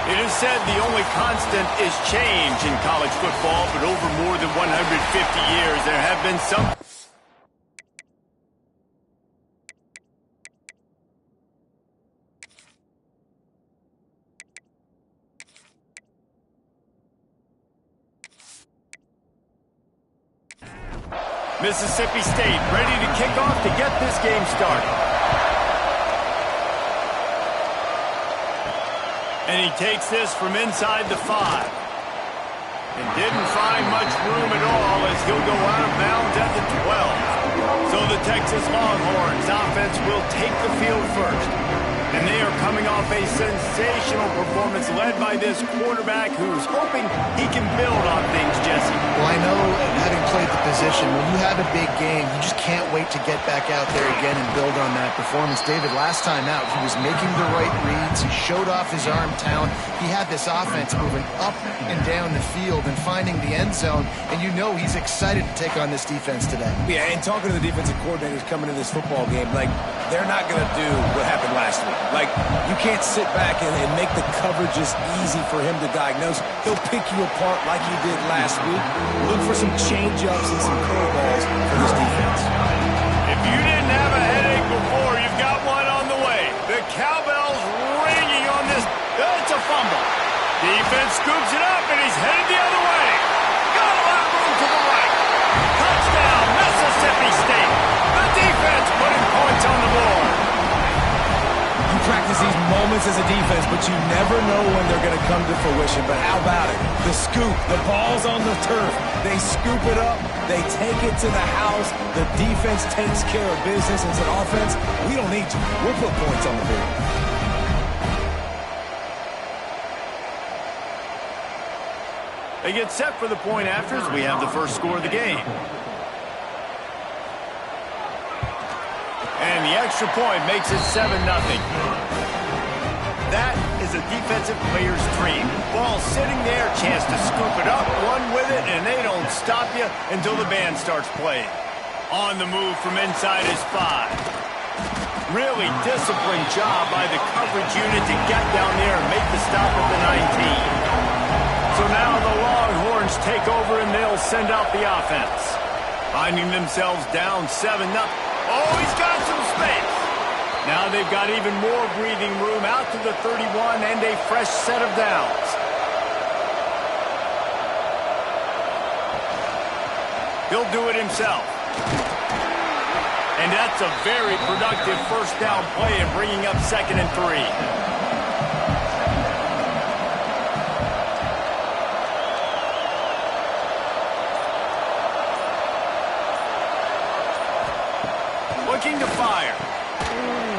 It is said the only constant is change in college football, but over more than 150 years, there have been some... Mississippi State ready to kick off to get this game started. And he takes this from inside the 5. And didn't find much room at all as he'll go out of bounds at the 12. So the Texas Longhorns offense will take the field first. And they are coming off a sensational performance led by this quarterback who's hoping he can build on things, Jesse. Well, I know, having played the position, when you have a big game, you just can't wait to get back out there again and build on that performance. David, last time out, he was making the right reads. He showed off his arm talent. He had this offense moving up and down the field and finding the end zone. And you know he's excited to take on this defense today. Yeah, and talking to the defensive coordinators coming into this football game, like, they're not going to do what happened last week. Like, you can't sit back and make the coverages easy for him to diagnose. He'll pick you apart like he did last week. Look for some change-ups and some curveballs for this defense. If you didn't have a headache before, you've got one on the way. The cowbell's ringing on this. It's a fumble. Defense scoops it up, and he's headed the other way. Got a lot of room to the right. Touchdown, Mississippi State. The defense putting points on the board. You practice these moments as a defense, but you never know when they're going to come to fruition. But how about it? The scoop, the ball's on the turf. They scoop it up. They take it to the house. The defense takes care of business. As an offense, we don't need you. We'll put points on the board. They get set for the point afters. We have the first score of the game. And the extra point makes it 7-0. That is a defensive player's dream. Ball sitting there, chance to scoop it up, run with it, and they don't stop you until the band starts playing. On the move from inside his 5. Really disciplined job by the coverage unit to get down there and make the stop at the 19. So now the Longhorns take over and they'll send out the offense. Finding themselves down 7-0. Oh, he's got some space. Now they've got even more breathing room out to the 31 and a fresh set of downs. He'll do it himself. And that's a very productive first down play and bringing up 2nd and 3. Looking to fire.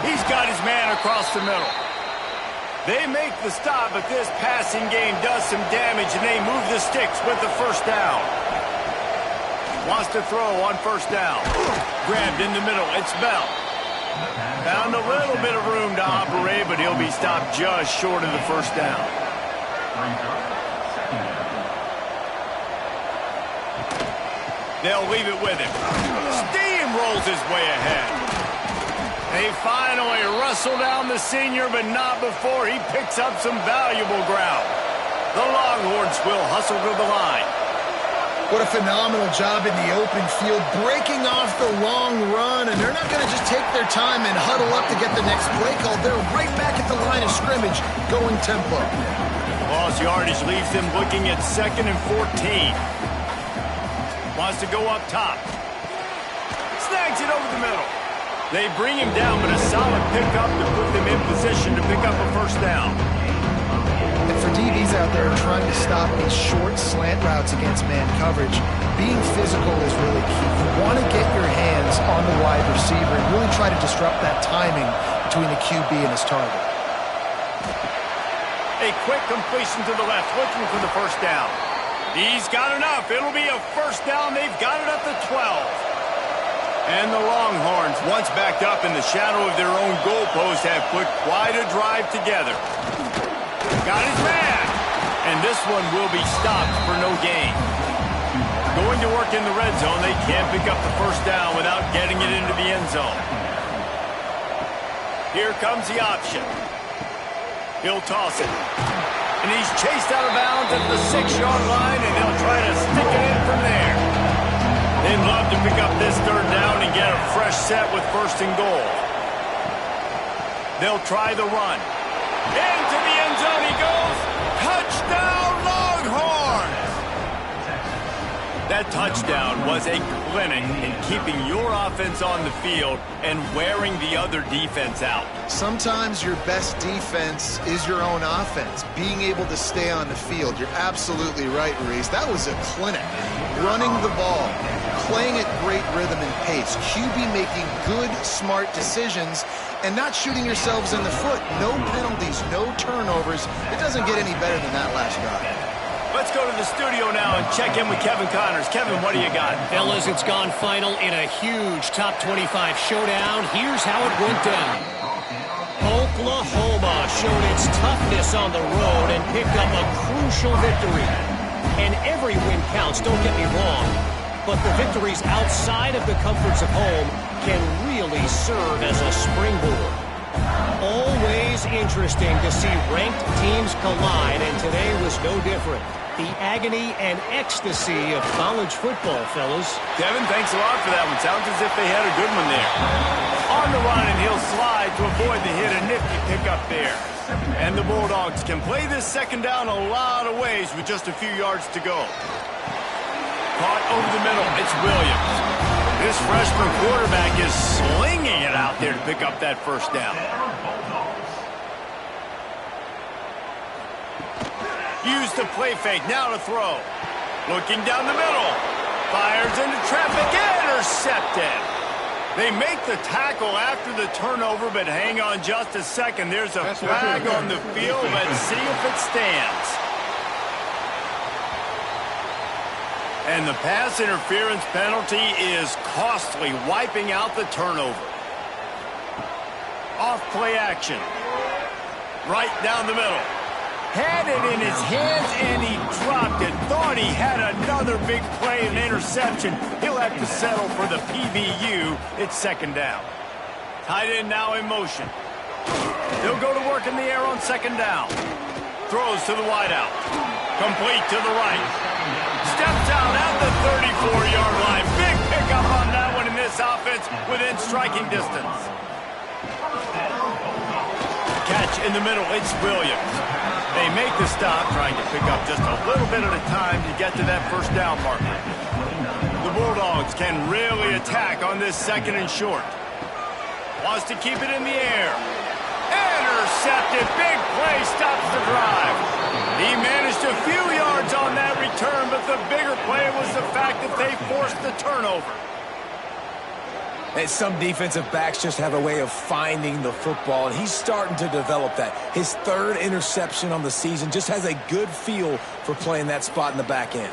He's got his man across the middle. They make the stop, but this passing game does some damage, and they move the sticks with the first down. Wants to throw on first down. Grabbed in the middle. It's Bell. Found a little bit of room to operate, but he'll be stopped just short of the first down. They'll leave it with him. Steamrolls his way ahead. They finally wrestle down the senior, but not before he picks up some valuable ground. The Longhorns will hustle to the line. What a phenomenal job in the open field, breaking off the long run, and they're not going to just take their time and huddle up to get the next play call. They're right back at the line of scrimmage, going tempo. Lost yardage leaves them looking at 2nd and 14. Wants to go up top. Snags it over the middle. They bring him down, but a solid pickup to put them in position to pick up a first down. And for DBs out there trying to stop these short slant routes against man coverage, being physical is really key. You want to get your hands on the wide receiver and really try to disrupt that timing between the QB and his target. A quick completion to the left, looking for the first down. He's got enough. It'll be a first down. They've got it at the 12. And the Longhorns, once backed up in the shadow of their own goalpost, have put quite a drive together. Got his man. And this one will be stopped for no gain. Going to work in the red zone, they can't pick up the first down without getting it into the end zone. Here comes the option. He'll toss it. And he's chased out of bounds at the 6-yard line, and he'll try to stick it in from there. They'd love to pick up this third down and get a fresh set with first and goal. They'll try the run. Into the end zone he goes. Touchdown, Longhorns! That touchdown was a clinic in keeping your offense on the field and wearing the other defense out. Sometimes your best defense is your own offense, being able to stay on the field. You're absolutely right, Reese. That was a clinic. Running the ball, playing at great rhythm and pace, QB making good, smart decisions, and not shooting yourselves in the foot. No penalties, no turnovers. It doesn't get any better than that last drive. Let's go to the studio now and check in with Kevin Connors. Kevin, what do you got? Fellas, it's gone final in a huge top 25 showdown. Here's how it went down. Oklahoma showed its toughness on the road and picked up a crucial victory. And every win counts, don't get me wrong. But the victories outside of the comforts of home can really serve as a springboard. Always interesting to see ranked teams collide, and today was no different. The agony and ecstasy of college football, fellas. Kevin, thanks a lot for that one. Sounds as if they had a good one there. On the run, and he'll slide to avoid the hit. A nifty pickup there. And the Bulldogs can play this second down a lot of ways with just a few yards to go. Caught over the middle. It's Williams. This freshman quarterback is slinging it out there to pick up that first down. Use the play fake, now to throw. Looking down the middle. Fires into traffic, intercepted. They make the tackle after the turnover, but hang on just a second. There's a flag on the field. Let's see if it stands. And the pass interference penalty is costly, wiping out the turnover. Off play action. Right down the middle. Had it in his hands, and he dropped it. Thought he had another big play, an interception. He'll have to settle for the PBU. It's second down. Tight end now in motion. He'll go to work in the air on second down. Throws to the wideout. Complete to the right. Steps out at the 34-yard line. Big pickup on that one in this offense within striking distance. Catch in the middle. It's Williams. They make the stop, trying to pick up just a little bit at a time to get to that first down marker. The Bulldogs can really attack on this second and short. Wants to keep it in the air. Intercepted. Big play stops the drive. He managed a few yards on that return, but the bigger play was the fact that they forced the turnover. And some defensive backs just have a way of finding the football, and he's starting to develop that. His third interception on the season, just has a good feel for playing that spot in the back end.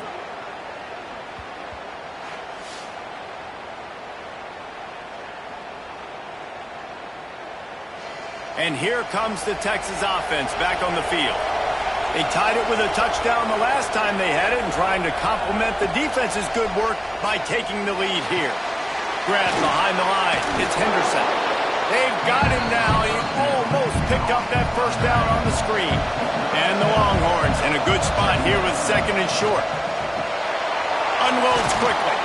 And here comes the Texas offense back on the field. They tied it with a touchdown the last time they had it and trying to complement the defense's good work by taking the lead here. Grab behind the line. It's Henderson. They've got him now. He almost picked up that first down on the screen. And the Longhorns in a good spot here with second and short. Unloads quickly.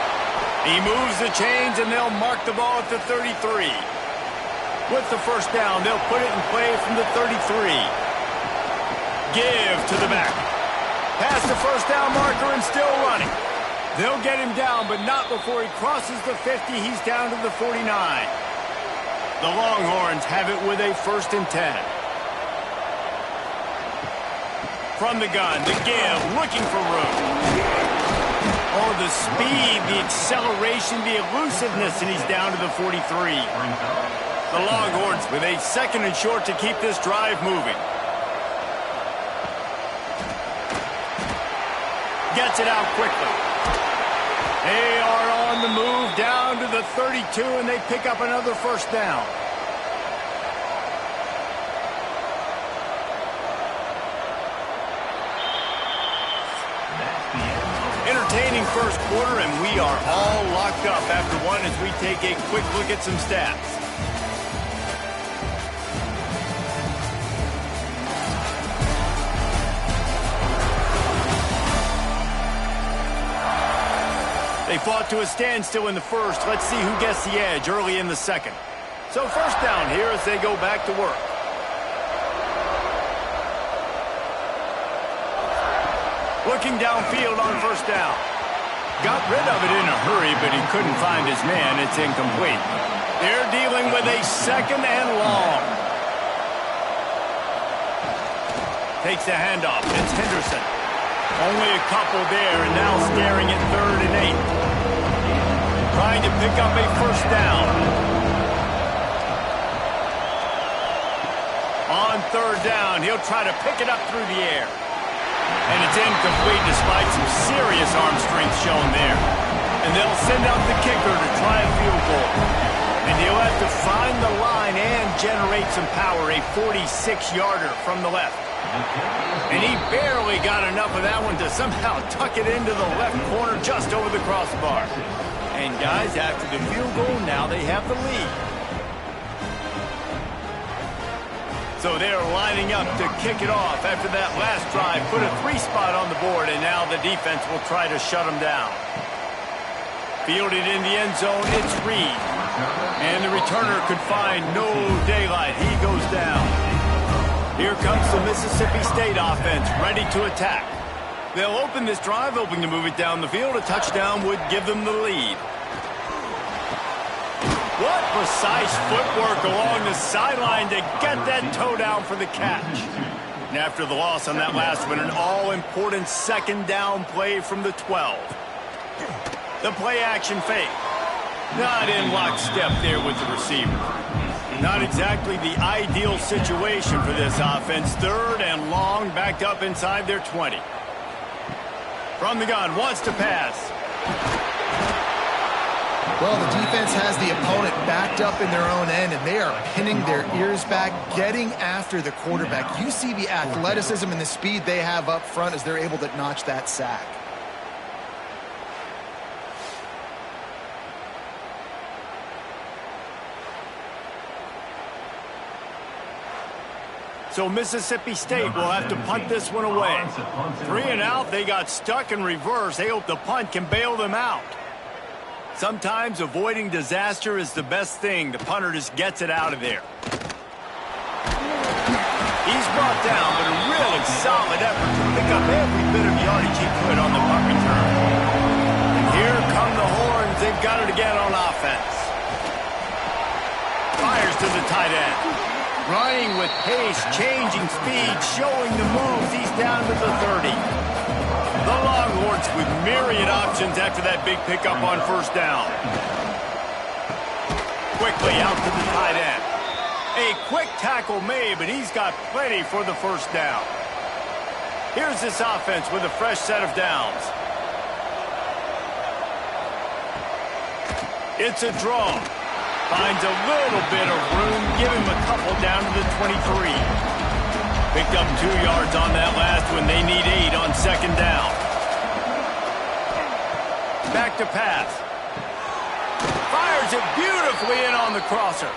He moves the chains, and they'll mark the ball at the 33. With the first down, they'll put it in play from the 33. Give to the back. Past the first down marker and still running. They'll get him down, but not before he crosses the 50. He's down to the 49. The Longhorns have it with a 1st and 10. From the gun, the give, looking for room. Oh, the speed, the acceleration, the elusiveness, and he's down to the 43. The Longhorns with a 2nd and short to keep this drive moving. Gets it out quickly. They are on the move down to the 32, and they pick up another first down. Entertaining first quarter, and we are all locked up after one as we take a quick look at some stats. They fought to a standstill in the first. Let's see who gets the edge early in the second. So first down here as they go back to work. Looking downfield on first down. Got rid of it in a hurry, but he couldn't find his man. It's incomplete. They're dealing with a second and long. Takes the handoff. It's Henderson. Only a couple there, and now staring at 3rd and 8. Trying to pick up a first down. On 3rd down, he'll try to pick it up through the air. And it's incomplete despite some serious arm strength shown there. And they'll send out the kicker to try a field goal. And he'll have to find the line and generate some power, a 46-yarder from the left. And he barely got enough of that one to somehow tuck it into the left corner just over the crossbar. And guys, after the field goal, now they have the lead. So they're lining up to kick it off after that last drive. Put a 3 spot on the board, and now the defense will try to shut them down. Fielded in the end zone, it's Reed. And the returner could find no daylight. He goes down. Here comes the Mississippi State offense, ready to attack. They'll open this drive, hoping to move it down the field. A touchdown would give them the lead. What precise footwork along the sideline to get that toe down for the catch. And after the loss on that last one, an all-important second down play from the 12. The play-action fake. Not in lockstep there with the receiver. Not exactly the ideal situation for this offense. 3rd and long, backed up inside their 20. From the gun, wants to pass. Well, the defense has the opponent backed up in their own end, and they are pinning their ears back, getting after the quarterback. You see the athleticism and the speed they have up front as they're able to notch that sack. So Mississippi State will have to punt this one away. 3 and out, they got stuck in reverse. They hope the punt can bail them out. Sometimes avoiding disaster is the best thing. The punter just gets it out of there. He's brought down, but a really solid effort to pick up every bit of yardage he could on the punt return. And here come the horns. They've got it again on offense. Fires to the tight end. Running with pace, changing speed, showing the moves. He's down to the 30. The Longhorns with myriad options after that big pickup on first down. Quickly out to the tight end. A quick tackle made, but he's got plenty for the first down. Here's this offense with a fresh set of downs. It's a draw. Finds a little bit of room. Give him a couple down to the 23. Picked up 2 yards on that last one. They need 8 on second down. Back to pass. Fires it beautifully in on the crosser.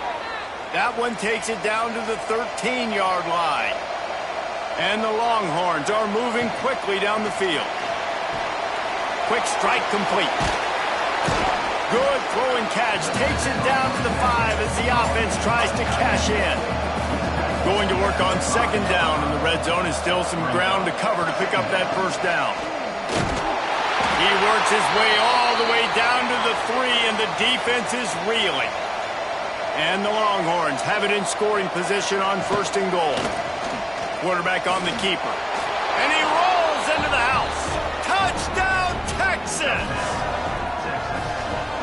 That one takes it down to the 13-yard line. And the Longhorns are moving quickly down the field. Quick strike complete. Good throw and catch. Takes it down to the 5 as the offense tries to cash in. Going to work on second down in the red zone. Is still some ground to cover to pick up that first down. He works his way all the way down to the 3, and the defense is reeling. And the Longhorns have it in scoring position on first and goal. Quarterback on the keeper. And he rolls into the house. Touchdown, Texas!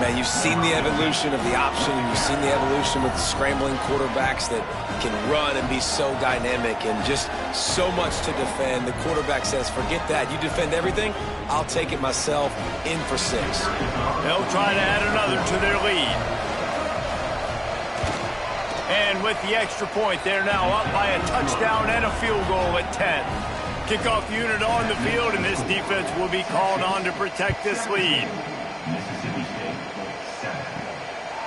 Man, you've seen the evolution of the option, and you've seen the evolution with the scrambling quarterbacks that can run and be so dynamic and just so much to defend. The quarterback says, forget that. You defend everything, I'll take it myself. In for 6. They'll try to add another to their lead. And with the extra point, they're now up by a touchdown and a field goal at 10. Kickoff unit on the field, and this defense will be called on to protect this lead.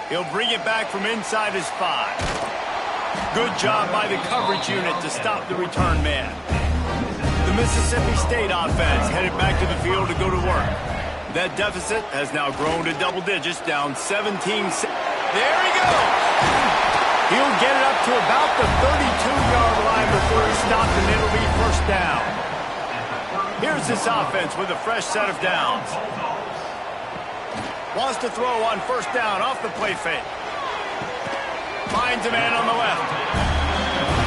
He'll bring it back from inside his 5. Good job by the coverage unit to stop the return man. The Mississippi State offense headed back to the field to go to work. That deficit has now grown to double digits, down 17. There he goes. He'll get it up to about the 32-yard line before he's stopped, and it'll be first down. Here's this offense with a fresh set of downs. Wants to throw on first down off the play fake. Finds a man on the left.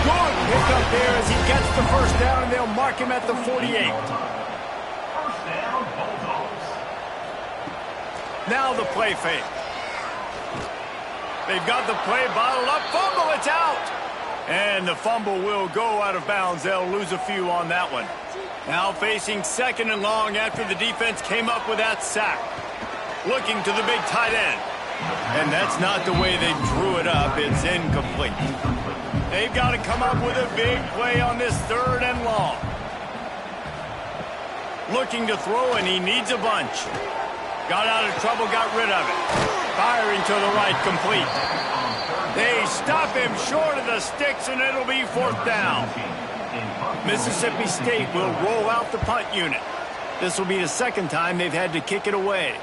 Good pick up there as he gets the first down, and they'll mark him at the 48. Now the play fake. They've got the play bottled up. Fumble, it's out. And the fumble will go out of bounds. They'll lose a few on that one. Now facing second and long after the defense came up with that sack. Looking to the big tight end. And that's not the way they drew it up. It's incomplete. They've got to come up with a big play on this third and long. Looking to throw, and he needs a bunch. Got out of trouble, got rid of it. Firing to the right, complete. They stop him short of the sticks, and it'll be fourth down. Mississippi State will roll out the punt unit. This will be the second time they've had to kick it away.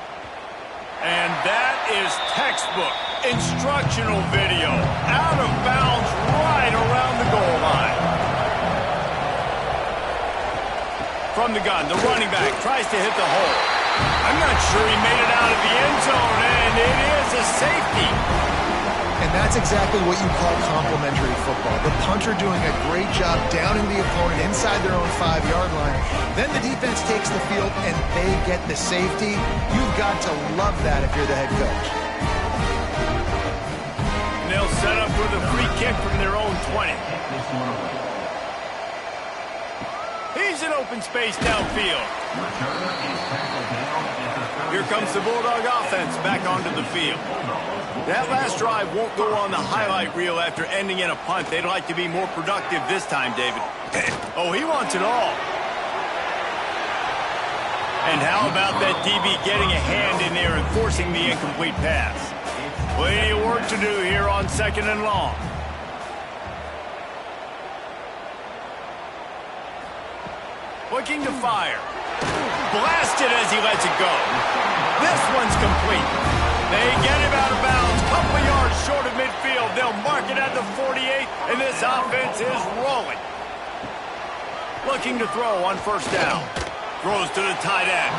And that is textbook instructional video. Out of bounds right around the goal line. From the gun, the running back tries to hit the hole. I'm not sure he made it out of the end zone, and it is a safety. And that's exactly what you call complementary football. The punter doing a great job downing the opponent inside their own 5-yard line. Then the defense takes the field, and they get the safety. You've got to love that if you're the head coach. And they'll set up with a free kick from their own 20. He's in open space downfield. Here comes the Bulldog offense back onto the field. That last drive won't go on the highlight reel after ending in a punt. They'd like to be more productive this time, David. Oh, he wants it all. And how about that DB getting a hand in there and forcing the incomplete pass? Plenty of work to do here on second and long. Looking to fire. Blasted as he lets it go. This one's complete. They get him out of bounds. Couple yards short of midfield. They'll mark it at the 48, and this offense is rolling. Looking to throw on first down. Throws to the tight end.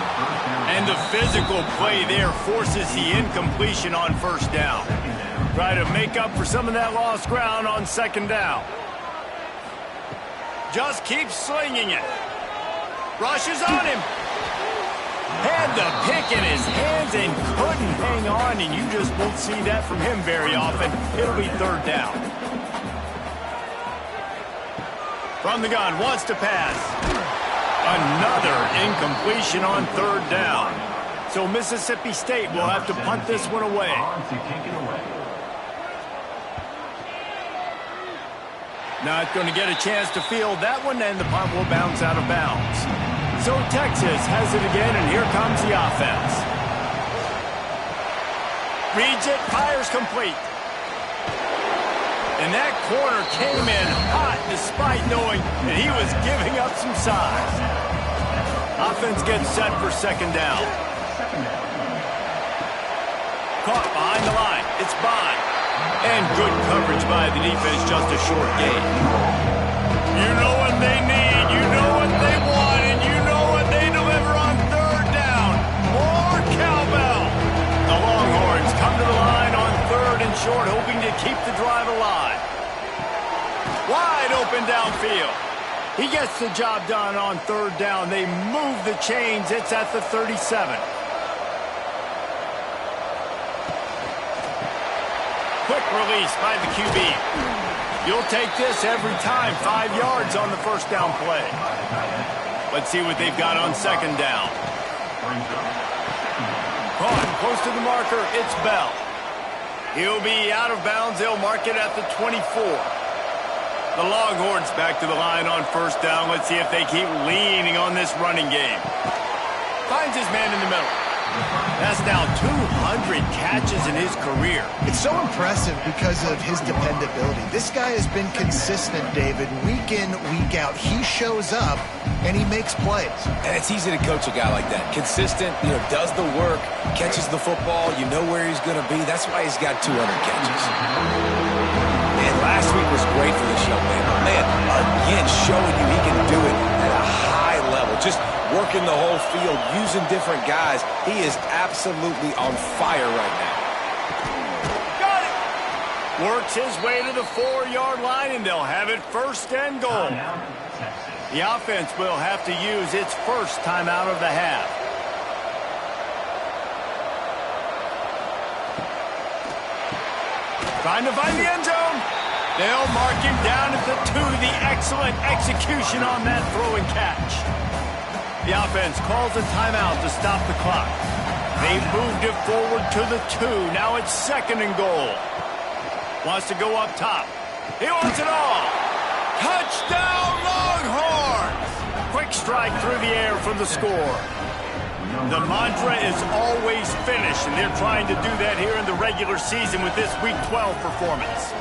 And the physical play there forces the incompletion on first down. Try to make up for some of that lost ground on second down. Just keeps slinging it. Rushes on him. Had the pick in his hands and couldn't hang on, and you just won't see that from him very often. It'll be third down. From the gun, wants to pass. Another incompletion on third down. So Mississippi State will have to punt this one away. Not going to get a chance to field that one, and the punt will bounce out of bounds. So Texas has it again, and here comes the offense. Reads it, fires complete. And that corner came in hot despite knowing that he was giving up some size. Offense gets set for second down. Caught behind the line. It's Bond. And good coverage by the defense, just a short gain. You know what they need, you know what they want, and you know what they deliver on third down. More cowbell. The Longhorns come to the line on third and short, hoping to keep the drive alive. Wide open downfield. He gets the job done on third down. They move the chains. It's at the 37. Quick release by the QB. You'll take this every time. 5 yards on the first down play. Let's see what they've got on second down. Caught close to the marker. It's Bell. He'll be out of bounds. They'll mark it at the 24. The Longhorns back to the line on first down. Let's see if they keep leaning on this running game. Finds his man in the middle. That's now 200 catches in his career. It's so impressive because of his dependability. This guy has been consistent, David, week in, week out. He shows up, and he makes plays. And it's easy to coach a guy like that. Consistent, does the work, catches the football, you know where he's going to be. That's why he's got 200 catches. Man, last week was great for this young man. But man, again, showing you he can do it at a high level. Just working the whole field, using different guys. He is absolutely on fire right now. Got it! Works his way to the 4-yard line, and they'll have it first and goal. The offense will have to use its first timeout of the half. Trying to find the end zone. They'll mark him down at the 2. The excellent execution on that throw and catch. The offense calls a timeout to stop the clock. They've moved it forward to the 2. Now it's second and goal. Wants to go up top. He wants it all. Touchdown, Longhorns! Quick strike through the air from the score. The mantra is always finish, and they're trying to do that here in the regular season with this Week 12 performance.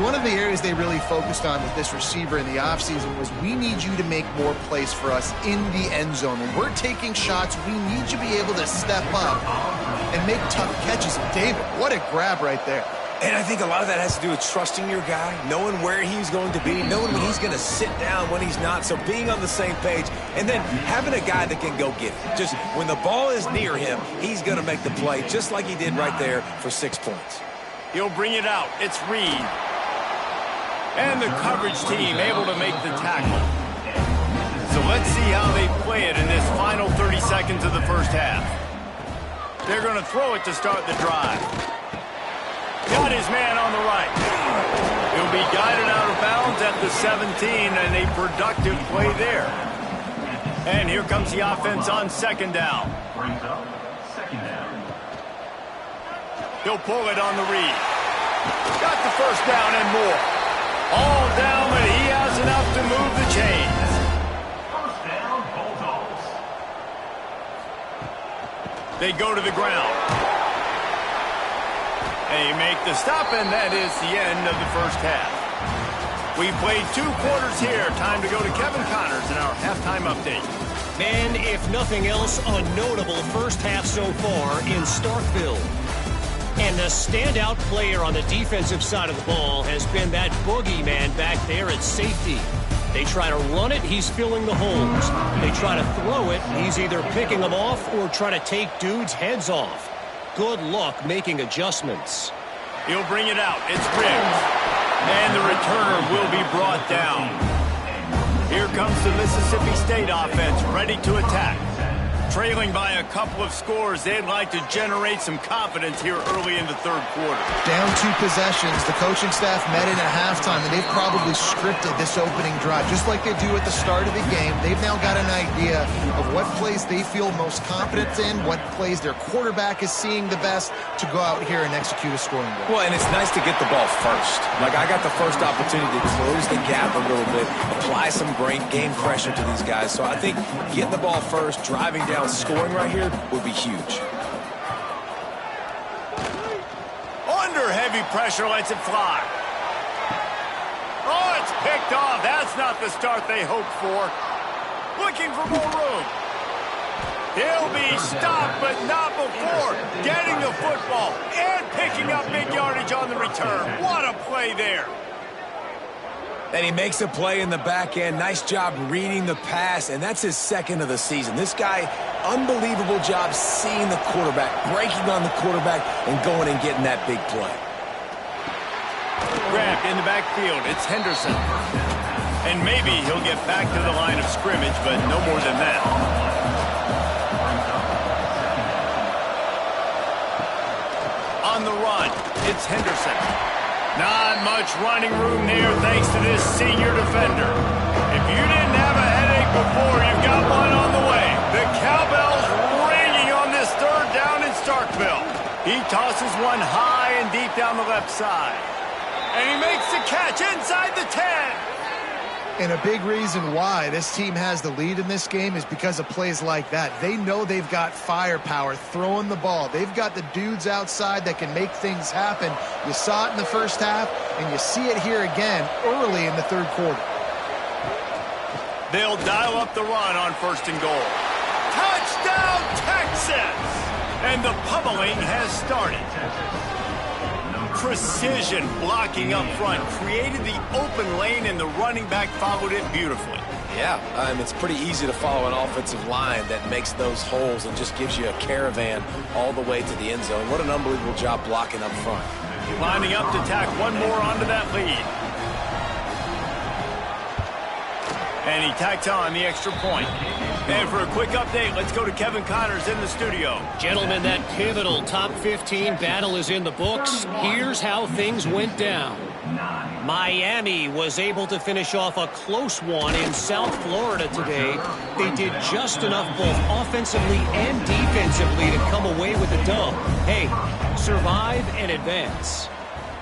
One of the areas they really focused on with this receiver in the offseason was we need you to make more plays for us in the end zone. When we're taking shots, we need you to be able to step up and make tough catches. And David, what a grab right there. And I think a lot of that has to do with trusting your guy, knowing where he's going to be, knowing when he's going to sit down, when he's not. So being on the same page, and then having a guy that can go get it. Just when the ball is near him, he's going to make the play, just like he did right there for 6 points. He'll bring it out. It's Reed. And the coverage team able to make the tackle. So let's see how they play it in this final 30 seconds of the first half. They're going to throw it to start the drive. Got his man on the right. He'll be guided out of bounds at the 17, and a productive play there. And here comes the offense on second down. He'll pull it on the read. Got the first down and more. All down, but he has enough to move the chains. First down, Bulldogs. They go to the ground. They make the stop, and that is the end of the first half. We played 2 quarters here. Time to go to Kevin Connors in our halftime update. Man, if nothing else, a notable first half so far in Starkville. And the standout player on the defensive side of the ball has been that boogeyman back there at safety. They try to run it, he's filling the holes. They try to throw it, he's either picking them off or trying to take dudes' heads off. Good luck making adjustments. He'll bring it out. It's Riggs. And the returner will be brought down. Here comes the Mississippi State offense, ready to attack. Trailing by a couple of scores, they'd like to generate some confidence here early in the third quarter. Down 2 possessions, the coaching staff met in at halftime, and they've probably scripted this opening drive. Just like they do at the start of the game, they've now got an idea of what plays they feel most confident in, what plays their quarterback is seeing the best to go out here and execute a scoring goal. Well, and it's nice to get the ball first. Like, I got the first opportunity to close the gap a little bit, apply some great game pressure to these guys. So I think getting the ball first, driving down, scoring right here would be huge. Under heavy pressure, lets it fly. Oh, it's picked off. That's not the start they hoped for. Looking for more room. He'll be stopped, but not before getting the football and picking up big yardage on the return. What a play there. And he makes a play in the back end. Nice job reading the pass, and that's his second of the season. This guy, unbelievable job seeing the quarterback, breaking on the quarterback, and going and getting that big play. Grabbed in the backfield. It's Henderson. And maybe he'll get back to the line of scrimmage, but no more than that. On the run, it's Henderson. Not much running room there thanks to this senior defender. If you didn't have a headache before, you've got one on the way. The cowbell's ringing on this third down in Starkville. He tosses one high and deep down the left side. And he makes the catch inside the 10. And a big reason why this team has the lead in this game is because of plays like that. They know they've got firepower throwing the ball. They've got the dudes outside that can make things happen. You saw it in the first half, and you see it here again early in the third quarter. They'll dial up the run on 1st and goal. Touchdown, Texas! And the pummeling has started. Precision blocking up front created the open lane, and the running back followed it beautifully. Yeah, it's pretty easy to follow an offensive line that makes those holes and just gives you a caravan all the way to the end zone. What an unbelievable job blocking up front. Lining up to tack one more onto that lead. And he tacked on the extra point. And for a quick update, let's go to Kevin Connors in the studio. Gentlemen, that pivotal top 15 battle is in the books. Here's how things went down. Miami was able to finish off a close one in South Florida today. They did just enough both offensively and defensively to come away with the dub. Hey, survive and advance.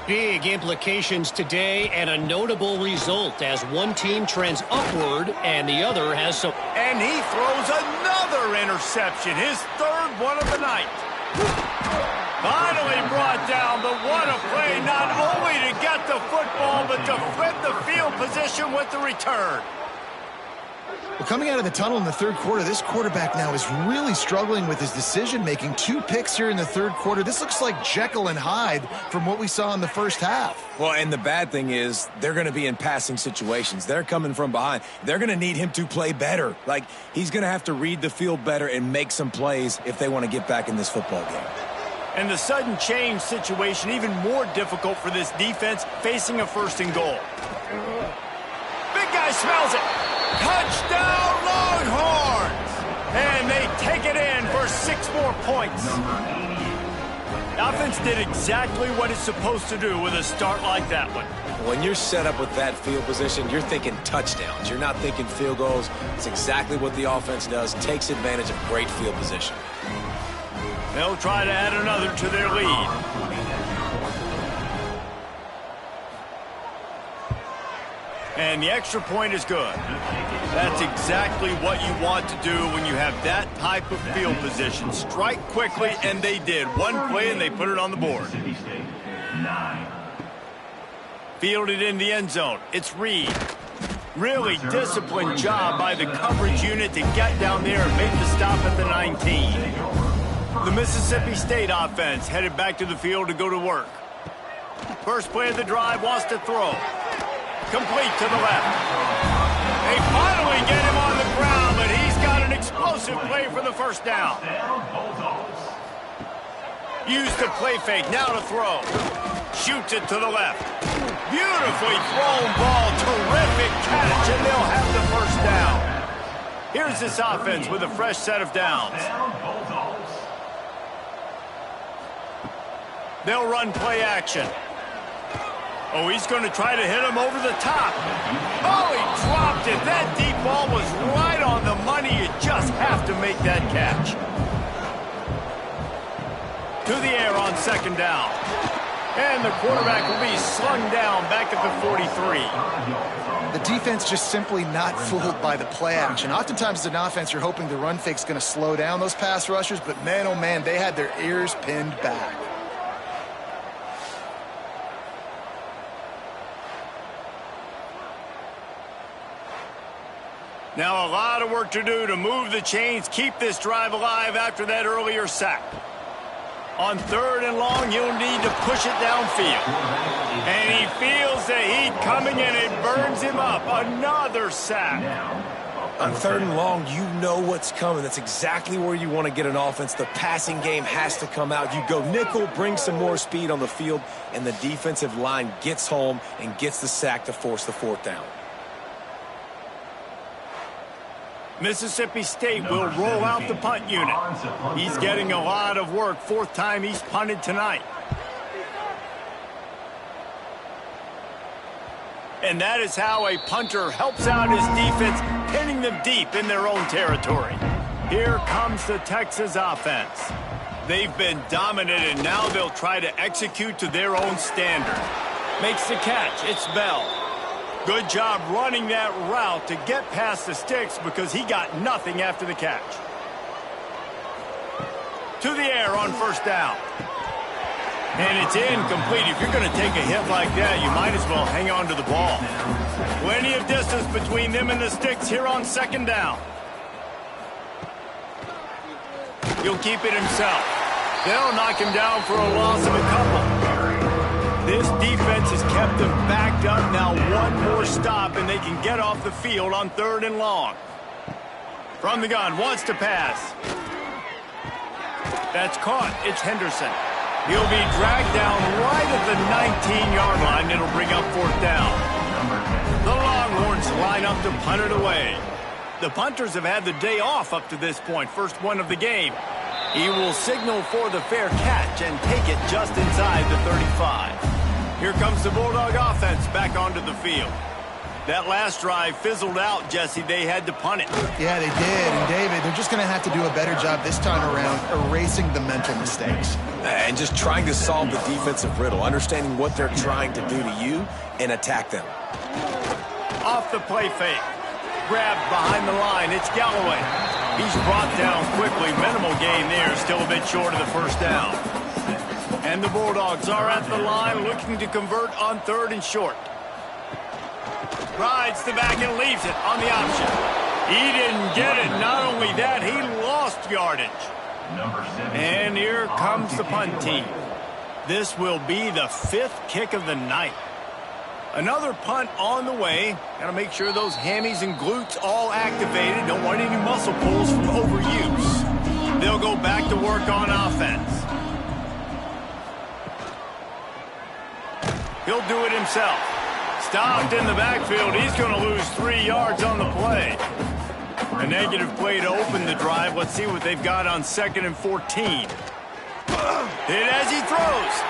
Big implications today and a notable result as one team trends upward and the other has some. And he throws another interception, his 3rd one of the night. Finally brought down, but what a play, not only to get the football, but to flip the field position with the return. Well, coming out of the tunnel in the third quarter, this quarterback now is really struggling with his decision-making. 2 picks here in the third quarter. This looks like Jekyll and Hyde from what we saw in the first half. Well, and the bad thing is they're going to be in passing situations. They're coming from behind. They're going to need him to play better. Like, he's going to have to read the field better and make some plays if they want to get back in this football game. And the sudden change situation even more difficult for this defense facing a 1st and goal. Big guy smells it. Touchdown, Longhorns! And they take it in for 6 more points. The offense did exactly what it's supposed to do with a start like that one. When you're set up with that field position, you're thinking touchdowns. You're not thinking field goals. It's exactly what the offense does. Takes advantage of great field position. They'll try to add another to their lead. And the extra point is good. That's exactly what you want to do when you have that type of field position. Strike quickly, and they did. One play, and they put it on the board. Fielded in the end zone. It's Reed. Really disciplined job by the coverage unit to get down there and make the stop at the 19. The Mississippi State offense headed back to the field to go to work. First play of the drive, wants to throw. Complete to the left. They finally get him on the ground, but he's got an explosive play for the 1st down. Used the play fake, now to throw. Shoots it to the left. Beautifully thrown ball, terrific catch, and they'll have the 1st down. Here's this offense with a fresh set of downs. They'll run play action. Oh, he's going to try to hit him over the top. Oh, he dropped it. That deep ball was right on the money. You just have to make that catch. To the air on 2nd down. And the quarterback will be slung down back at the 43. The defense just simply not fooled by the play action. Oftentimes as an offense, you're hoping the run fake's going to slow down those pass rushers, but man, oh man, they had their ears pinned back. Now a lot of work to do to move the chains, keep this drive alive after that earlier sack. On 3rd and long, you'll need to push it downfield. And he feels the heat coming and it burns him up. Another sack. On 3rd and long, you know what's coming. That's exactly where you want to get an offense. The passing game has to come out. You go nickel, bring some more speed on the field, and the defensive line gets home and gets the sack to force the 4th down. Mississippi State will roll out the punt unit. He's getting a lot of work. 4th time he's punted tonight. And that is how a punter helps out his defense, pinning them deep in their own territory. Here comes the Texas offense. They've been dominant, and now they'll try to execute to their own standard. Makes the catch. It's Bell. Good job running that route to get past the sticks because he got nothing after the catch. To the air on first down. And it's incomplete. If you're going to take a hit like that, you might as well hang on to the ball. Plenty of distance between them and the sticks here on second down. He'll keep it himself. They'll knock him down for a loss of a couple. This defense has kept them backed up. Now one more stop, and they can get off the field on 3rd and long. From the gun, wants to pass. That's caught. It's Henderson. He'll be dragged down right at the 19-yard line. It'll bring up 4th down. The Longhorns line up to punt it away. The punters have had the day off up to this point. First one of the game. He will signal for the fair catch and take it just inside the 35. Here comes the Bulldog offense back onto the field. That last drive fizzled out, Jesse. They had to punt it. Yeah, they did. And, David, they're just going to have to do a better job this time around erasing the mental mistakes. And just trying to solve the defensive riddle, understanding what they're trying to do to you and attack them. Off the play fake. Grabbed behind the line. It's Galloway. He's brought down quickly. Minimal gain there. Still a bit short of the first down. And the Bulldogs are at the line looking to convert on 3rd and short. Rides the back and leaves it on the option. He didn't get it. Not only that, he lost yardage. And here comes the punt team. This will be the 5th kick of the night. Another punt on the way. Got to make sure those hammies and glutes all activated. Don't want any muscle pulls from overuse. They'll go back to work on offense. He'll do it himself. Stopped in the backfield. He's going to lose 3 yards on the play. A negative play to open the drive. Let's see what they've got on 2nd and 14. Hit as he throws.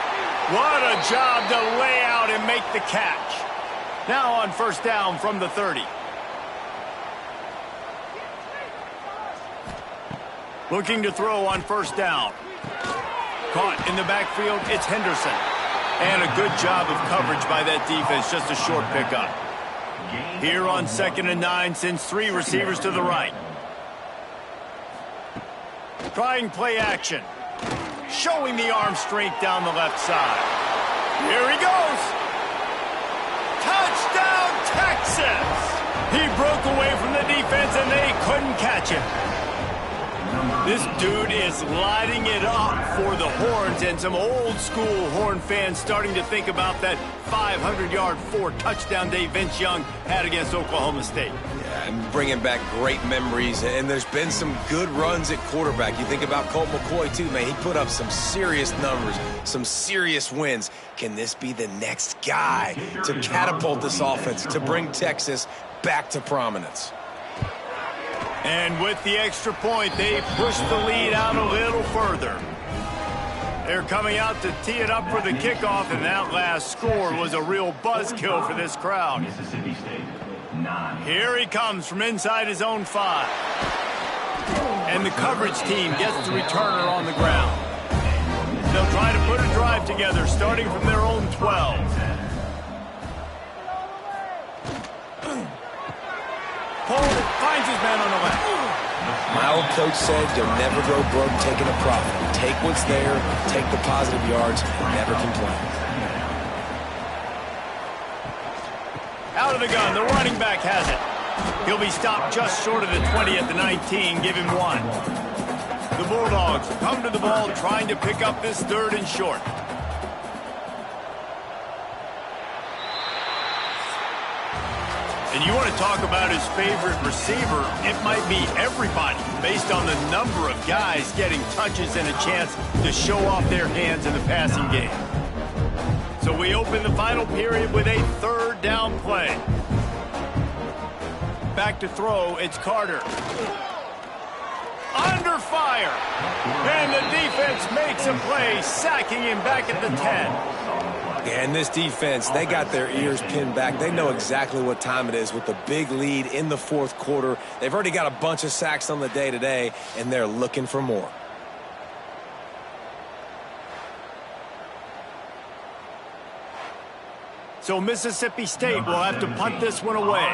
What a job to lay out and make the catch. Now on first down from the 30. Looking to throw on first down. Caught in the backfield, it's Henderson. And a good job of coverage by that defense, just a short pickup. Here on 2nd and 9, sends 3 receivers to the right. Trying play action. Showing the arm strength down the left side. Here he goes. Touchdown, Texas! He broke away from the defense and they couldn't catch him. This dude is lighting it up for the Horns, and some old-school Horn fans starting to think about that 500-yard 4-touchdown day Vince Young had against Oklahoma State. Yeah, and bringing back great memories, and there's been some good runs at quarterback. You think about Colt McCoy, too, man. He put up some serious numbers, some serious wins. Can this be the next guy to catapult this offense, to bring Texas back to prominence? And with the extra point, they push the lead out a little further. They're coming out to tee it up for the kickoff, and that last score was a real buzzkill for this crowd. Here he comes from inside his own 5. And the coverage team gets the returner on the ground. They'll try to put a drive together, starting from their own 12. Pollard finds his man on the left. My old coach said you'll never go broke taking a profit. Take what's there, take the positive yards, and never complain. Out of the gun, the running back has it. He'll be stopped just short of the 20 at the 19, give him 1. The Bulldogs come to the ball trying to pick up this 3rd and short. And you want to talk about his favorite receiver, it might be everybody based on the number of guys getting touches and a chance to show off their hands in the passing game. So we open the final period with a 3rd down play. Back to throw, it's Carter. Under fire. And the defense makes a play, sacking him back at the 10. And this defense, they got their ears pinned back. They know exactly what time it is with the big lead in the 4th quarter. They've already got a bunch of sacks on the day today, and they're looking for more. So Mississippi State will have to punt this one away.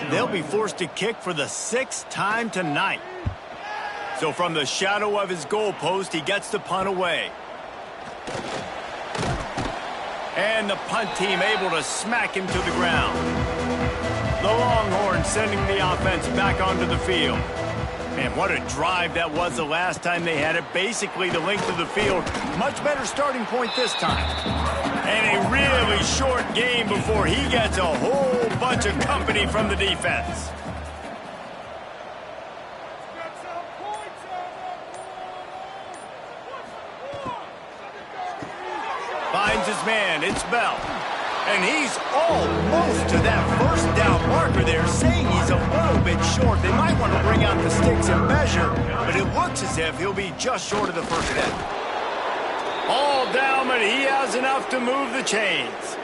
They'll be forced to kick for the 6th time tonight. So from the shadow of his goalpost, he gets the punt away. And the punt team able to smack him to the ground. The Longhorns sending the offense back onto the field. And what a drive that was the last time they had it. Basically the length of the field. Much better starting point this time. And a really short game before he gets a whole bunch of company from the defense. Finds his man. It's Bell. And he's almost to that first down marker there, saying he's a little bit short. They might want to bring out the sticks and measure, but it looks as if he'll be just short of the first down. All down, but he has enough to move the chains.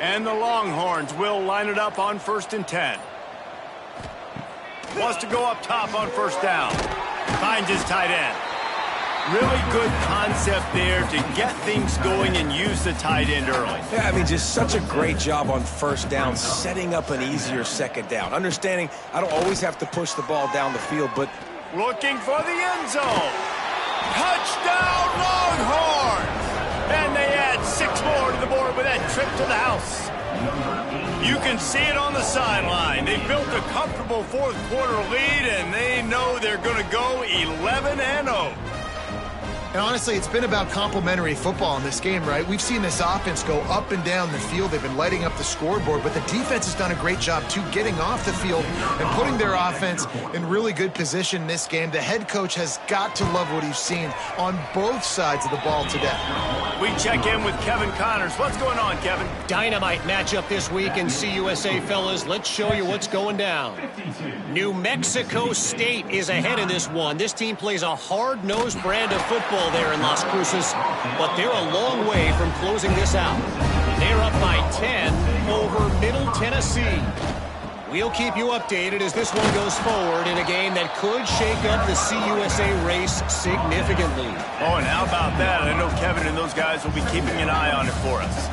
And the Longhorns will line it up on 1st and 10. Wants to go up top on first down. Finds his tight end. Really good concept there to get things going and use the tight end early. Yeah, I mean, just such a great job on first down, setting up an easier second down. Understanding I don't always have to push the ball down the field, but... Looking for the end zone. Touchdown, Longhorns! And they add 6 more to the board with that trip to the house. You can see it on the sideline. They built a comfortable 4th quarter lead, and they know they're going to go 11-0. And honestly, it's been about complementary football in this game, right? We've seen this offense go up and down the field. They've been lighting up the scoreboard, but the defense has done a great job, too, getting off the field and putting their offense in really good position in this game. The head coach has got to love what he's seen on both sides of the ball today. We check in with Kevin Connors. What's going on, Kevin? Dynamite matchup this week in CUSA, fellas. Let's show you what's going down. New Mexico State is ahead in this one. This team plays a hard-nosed brand of football there in Las Cruces, but they're a long way from closing this out. They're up by 10 over Middle Tennessee. We'll keep you updated as this one goes forward in a game that could shake up the CUSA race significantly. Oh, and how about that? I know Kevin and those guys will be keeping an eye on it for us.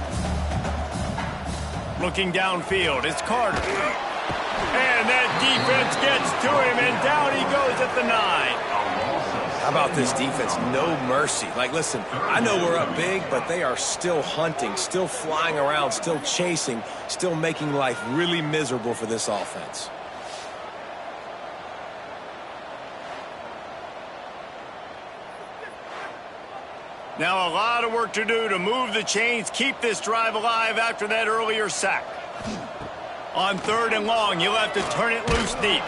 Looking downfield, it's Carter. And that defense gets to him, and down he goes at the 9. How about this defense? No mercy. Like, listen, I know we're up big, but they are still hunting, still flying around, still chasing, still making life really miserable for this offense. Now a lot of work to do to move the chains, keep this drive alive after that earlier sack. On 3rd and long, you'll have to turn it loose deep.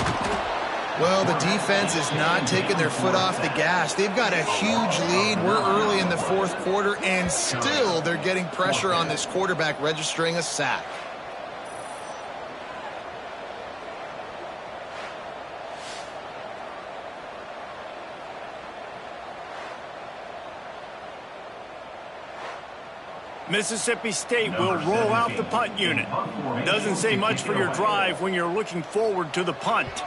Well, the defense is not taking their foot off the gas. They've got a huge lead. We're early in the 4th quarter, and still they're getting pressure on this quarterback, registering a sack. Mississippi State will roll out the punt unit. Doesn't say much for your drive when you're looking forward to the punt.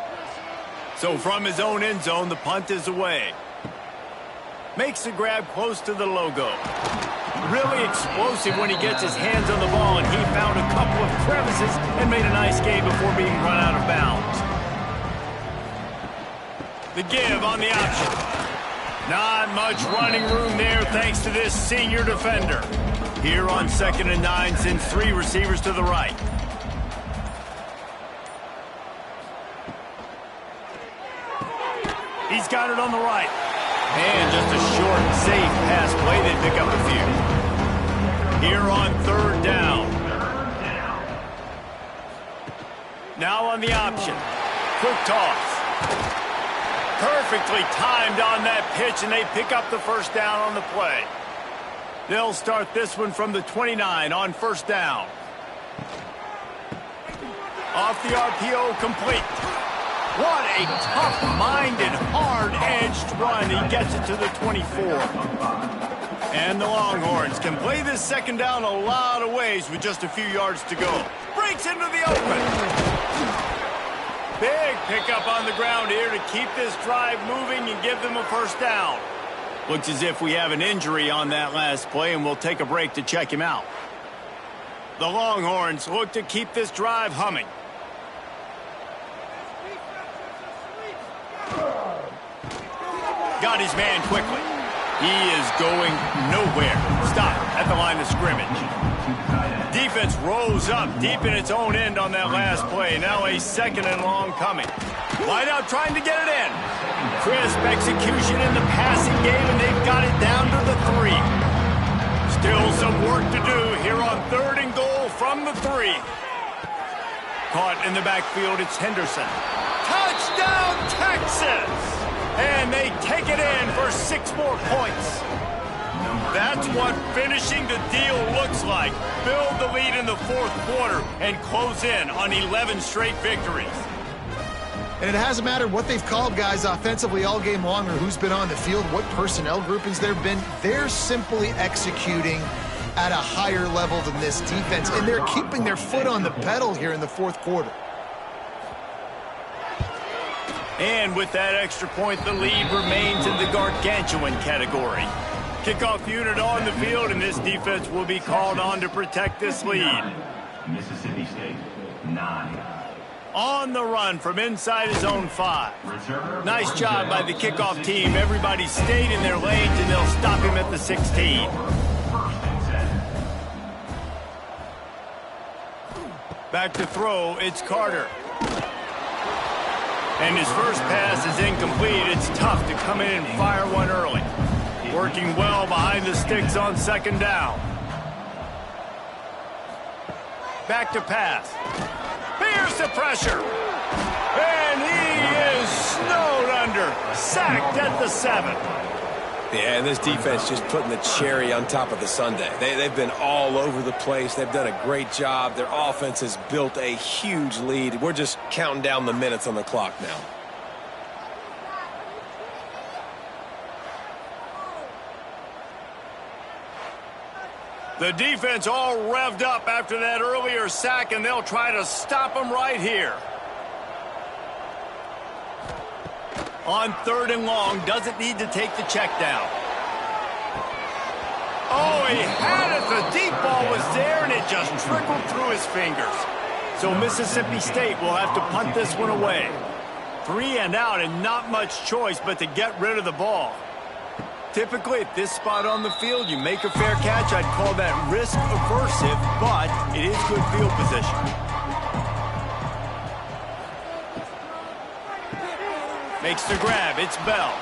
So from his own end zone, the punt is away. Makes the grab close to the logo. Really explosive when he gets his hands on the ball, and he found a couple of crevices and made a nice game before being run out of bounds. The give on the option. Not much running room there thanks to this senior defender. Here on 2nd and 9, sends 3 receivers to the right. He's got it on the right. And just a short, safe pass play. They pick up a few. Here on 3rd down. Now on the option. Quick toss. Perfectly timed on that pitch, and they pick up the first down on the play. They'll start this one from the 29 on 1st down. Off the RPO, complete. What a tough-minded, hard-edged run. He gets it to the 24. And the Longhorns can play this second down a lot of ways with just a few yards to go. Breaks into the open. Big pickup on the ground here to keep this drive moving and give them a first down. Looks as if we have an injury on that last play, and we'll take a break to check him out. The Longhorns look to keep this drive humming. Got his man quickly. He is going nowhere. Stop at the line of scrimmage. Defense rolls up deep in its own end on that last play. Now a 2nd and long coming. Wide out trying to get it in. Crisp execution in the passing game, and they've got it down to the 3. Still some work to do here on 3rd and goal from the 3. Caught in the backfield, it's Henderson. Touchdown, Texas! And they take it in for 6 more points. That's what finishing the deal looks like. Build the lead in the 4th quarter and close in on 11 straight victories. And it hasn't mattered what they've called guys offensively all game long or who's been on the field, what personnel groupings there have been. They're simply executing at a higher level than this defense, and they're keeping their foot on the pedal here in the 4th quarter. And with that extra point, the lead remains in the gargantuan category. Kickoff unit on the field, and this defense will be called on to protect this lead. Mississippi State, 9. On the run from inside his own 5. Nice job by the kickoff team. Everybody stayed in their lanes, and they'll stop him at the 16. Back to throw, it's Carter. And his first pass is incomplete. It's tough to come in and fire one early. Working well behind the sticks on 2nd down. Back to pass. Here's the pressure. And he is snowed under. Sacked at the 7. Yeah, and this defense just putting the cherry on top of the sundae. They've been all over the place. They've done a great job. Their offense has built a huge lead. We're just counting down the minutes on the clock now. The defense all revved up after that earlier sack, and they'll try to stop them right here. On 3rd and long, doesn't need to take the check down. Oh, he had it. The deep ball was there, and it just trickled through his fingers. So Mississippi State will have to punt this one away. 3 and out, and not much choice but to get rid of the ball. Typically, at this spot on the field, you make a fair catch. I'd call that risk aversive, but it is good field position. Makes the grab. It's Bell.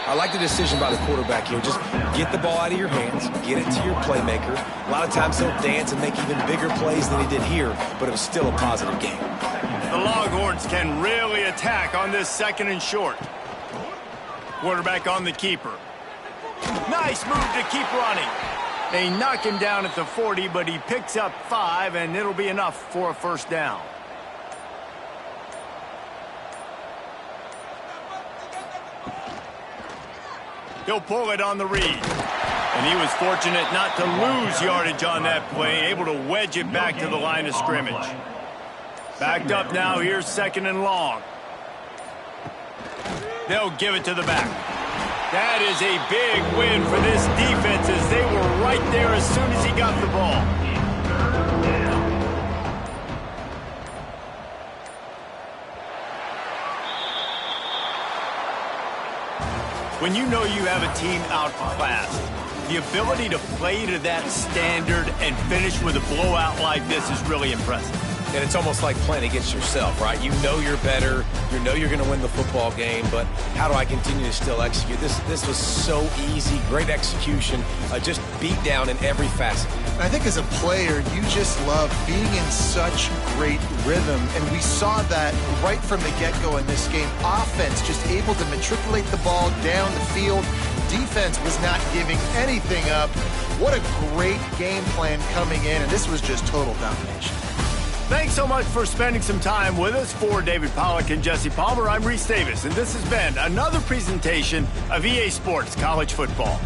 I like the decision by the quarterback here. Just get the ball out of your hands, get it to your playmaker. A lot of times he'll dance and make even bigger plays than he did here, but it was still a positive game. The Longhorns can really attack on this 2nd and short. Quarterback on the keeper. Nice move to keep running. They knock him down at the 40, but he picks up 5, and it'll be enough for a 1st down. He'll pull it on the read. And he was fortunate not to lose yardage on that play, able to wedge it back to the line of scrimmage. Backed up now, here's 2nd and long. They'll give it to the back. That is a big win for this defense as they were right there as soon as he got the ball. When you know you have a team outclassed, the ability to play to that standard and finish with a blowout like this is really impressive. And it's almost like playing against yourself, right? You know you're better. You know you're going to win the football game, but how do I continue to still execute? This was so easy. Great execution. Just beat down in every facet. I think as a player, you just love being in such great rhythm, and we saw that right from the get-go in this game. Offense just able to matriculate the ball down the field. Defense was not giving anything up. What a great game plan coming in, and this was just total domination. Thanks so much for spending some time with us. For David Pollack and Jesse Palmer, I'm Reese Davis, and this has been another presentation of EA Sports College Football.